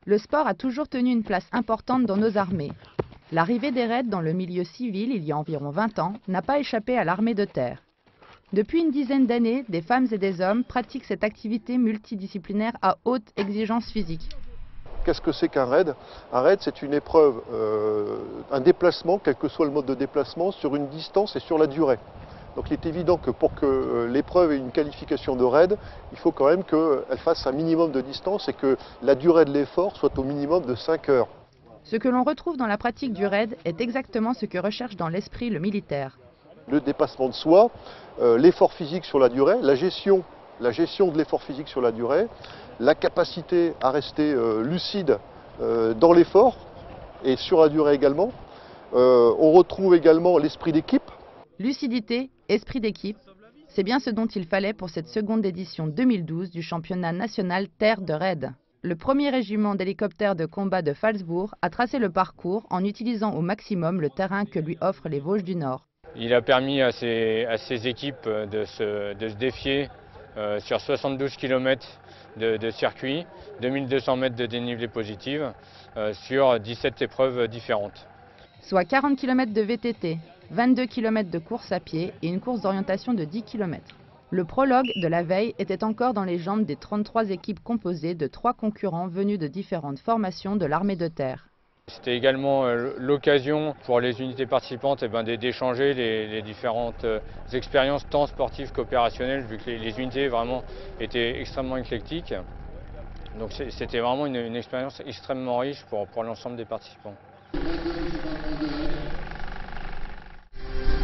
Le sport a toujours tenu une place importante dans nos armées. L'arrivée des raids dans le milieu civil, il y a environ 20 ans, n'a pas échappé à l'armée de terre. Depuis une dizaine d'années, des femmes et des hommes pratiquent cette activité multidisciplinaire à haute exigence physique. Qu'est-ce que c'est qu'un raid? Un raid, c'est une épreuve, un déplacement, quel que soit le mode de déplacement, sur une distance et sur la durée. Donc il est évident que pour que l'épreuve ait une qualification de raid, il faut quand même qu'elle fasse un minimum de distance et que la durée de l'effort soit au minimum de 5 heures. Ce que l'on retrouve dans la pratique du raid est exactement ce que recherche dans l'esprit le militaire. Le dépassement de soi, l'effort physique sur la durée, la gestion de l'effort physique sur la durée, la capacité à rester lucide dans l'effort et sur la durée également. On retrouve également l'esprit d'équipe. Lucidité, esprit d'équipe, c'est bien ce dont il fallait pour cette seconde édition 2012 du championnat national terre de raid. Le premier régiment d'hélicoptères de combat de Phalsbourg a tracé le parcours en utilisant au maximum le terrain que lui offrent les Vosges du Nord. Il a permis à ces équipes de se défier sur 72 km de circuit, 2200 mètres de dénivelé positif sur 17 épreuves différentes. Soit 40 km de VTT, 22 km de course à pied et une course d'orientation de 10 km. Le prologue de la veille était encore dans les jambes des 33 équipes composées de 3 concurrents venus de différentes formations de l'armée de terre. C'était également l'occasion pour les unités participantes d'échanger les différentes expériences tant sportives qu'opérationnelles, vu que les unités vraiment étaient extrêmement éclectiques. Donc c'était vraiment une expérience extrêmement riche pour l'ensemble des participants.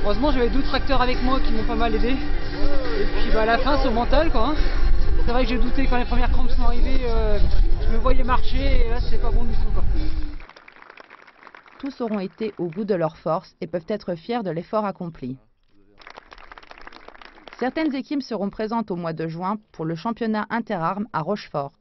Heureusement j'avais d'autres acteurs avec moi qui m'ont pas mal aidé. Et puis à la fin c'est au mental quoi. C'est vrai que j'ai douté quand les premières crampes sont arrivées, je me voyais marcher et là c'est pas bon du tout quoi. Tous auront été au bout de leur force et peuvent être fiers de l'effort accompli. Certaines équipes seront présentes au mois de juin pour le championnat interarmes à Rochefort.